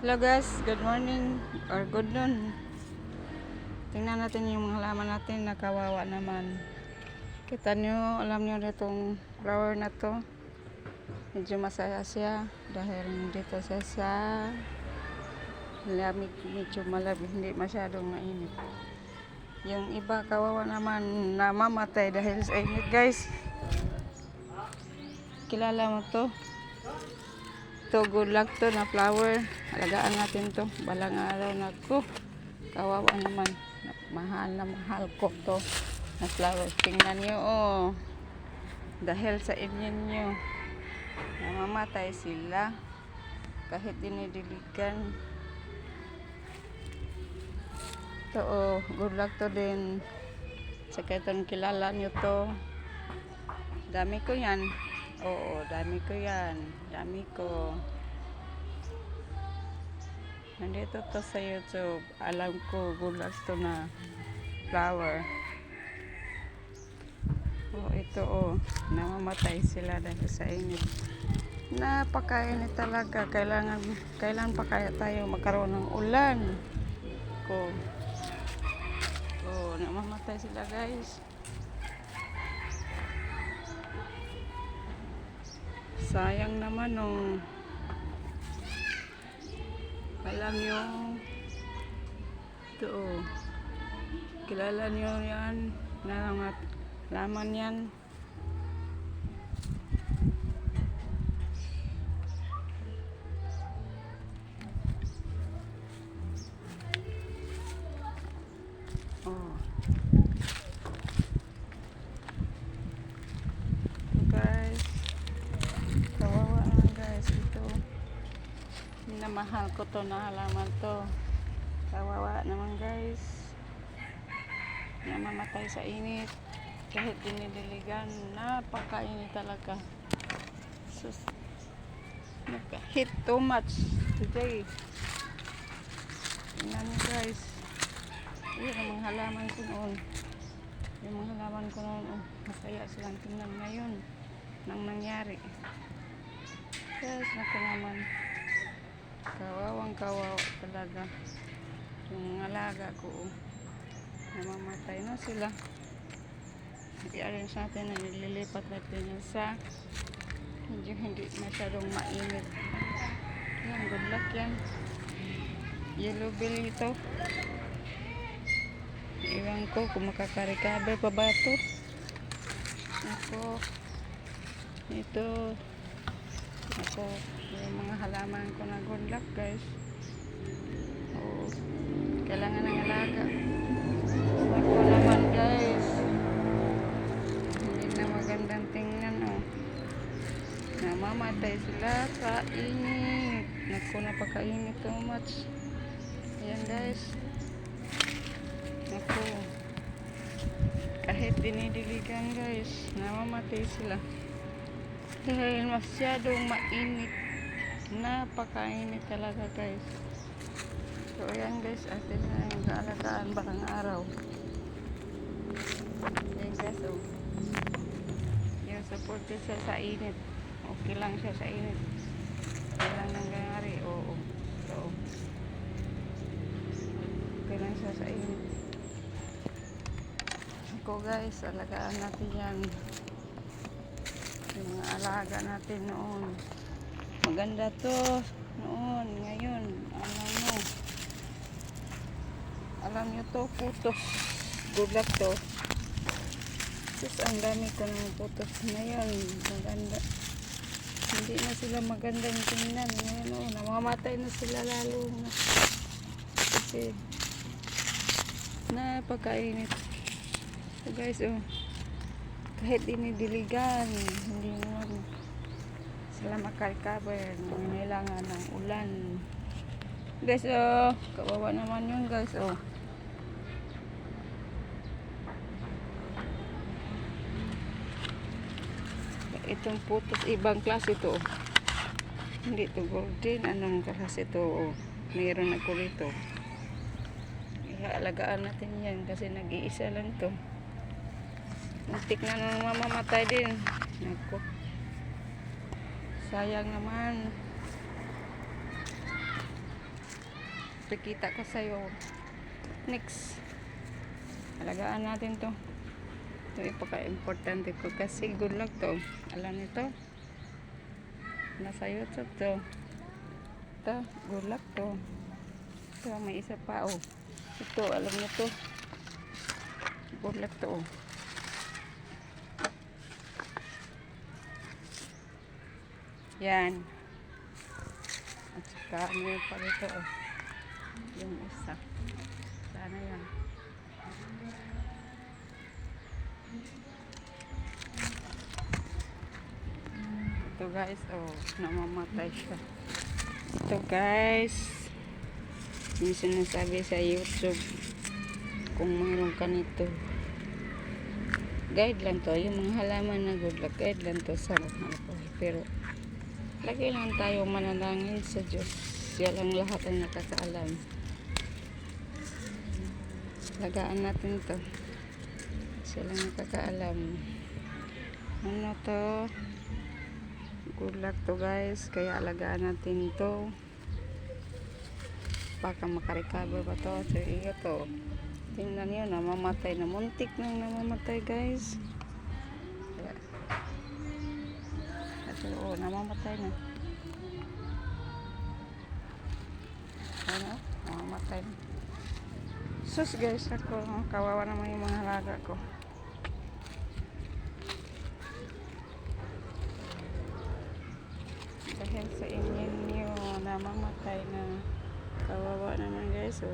Hello guys, good morning or good noon. Tingnan natin yung mga halaman natin na kawawa naman. Kita nyo, alam nyo itong flower na to. Medyo masaya siya dahil dito siya sa lamig, medyo malamig, hindi masyadong mainit. Yung iba kawawa naman namamatay dahil sa init guys. Kilala mo to? To good luck to na flower. Alagaan natin to balang araw na ko. Kawawa naman, mahal na mahal ko to na flower. Tingnan nyo dahil sa inyo nyo namamatay sila kahit dinidiligan. To good luck to din. Saka itong kilala nyo to, dami ko yan. Oo, dami ko yan. Dami ko. Nandito to sa YouTube. Alam ko, good luck to na flower. Ito namamatay sila dahil sa init. Napakainit talaga. Kailan pa kaya tayo magkaroon ng ulan? Namamatay sila guys. Sayang naman alam nyo ito kilala nyo yan na laman yan. Guys, kawawa naman guys ito. Minamahal ko to na halaman to. Kawawa naman guys. Namamatay sa init. Kahit dinidiligan, napakainit talaga. Sus, nagka-hit too much today. Tingnan nyo guys. Ayan ang mga halaman ko noon. Yung mga halaman ko noon, masaya silang tingnan ngayon nang nangyari. Yes, naku naman. Kawawang kawawa talaga. Yung alaga ko, namamatay na sila. I-arrange natin na nililipat natin yan sa medyo hindi masyadong mainit. Yan, good luck yan. Yellow belly ito. Iwan ko kung makaka-recover pa ba ito. Ito yung mga halaman ko na good luck guys. Kailangan ng alaga. Ako naman guys, hindi na magandang tingnan namamatay sila sa init. Naku, napakainit too much. Ayan guys, naku, kahit dinidiligan guys, namamatay sila dahil masyadong mainit. Napakainit talaga guys. So ayan guys, atin na yung kaalagaan balang araw. Ayan guys, yung support siya sa init. Okay lang siya sa init. Okay lang nangyari. So okay lang siya sa init. Ako guys, alagaan natin yan. Yung mga alaga natin noon, maganda to noon. Ngayon alam nyo to, putos. Good luck to. Sus, ang dami ko ng putos ngayon. Maganda, hindi na sila magandang tingnan ngayon. Namamatay na sila lalo na kasi napakainit. So guys, kahit dinidiligan, hindi naman sila makarecover. Nangangailangan ng ulan guys. Kawawa naman yun guys. Itong putos, ibang klase ito. Hindi ito golden. Anong klase ito? Mayroon ako rito. Iaalagaan natin yan kasi nag-iisa lang to. Muntik na nang mamamatay din. Naku, sayang naman. Pikita ko sa'yo. Next. Alagaan natin to. Ito ipaka-importante ko kasi good luck to. Alam nito. Nasa YouTube to. Ito, good luck to. Ito, may isa pa oh. Ito, alam nyo to. Good luck to oh. Yan. At saka ano pa rito oh. Yung isa. Sana yan. Ito guys, oh, namamatay siya. Ito guys, yung sinasabi sa YouTube, kung mayroon ka nito, guide lang to, yung mga halaman na good luck, guide lang to sa mga pero lagi lang tayo manalangin sa Diyos. Siya lang lahat ang nakakaalam. Lagaan natin to. Siya lang nakakaalam. Ano to? Good luck to guys. Kaya alagaan natin to. Baka makarecover ba to? So iyo to. Tingnan nyo, namamatay na. Muntik nang namamatay guys. Kaya, ito, oh, namamatay na. Ano? Namamatay na. Sus guys, ako. Kawawa naman yung mga halaga ko. Dahil sa inyo namamatay na. Kawawa naman guys. So,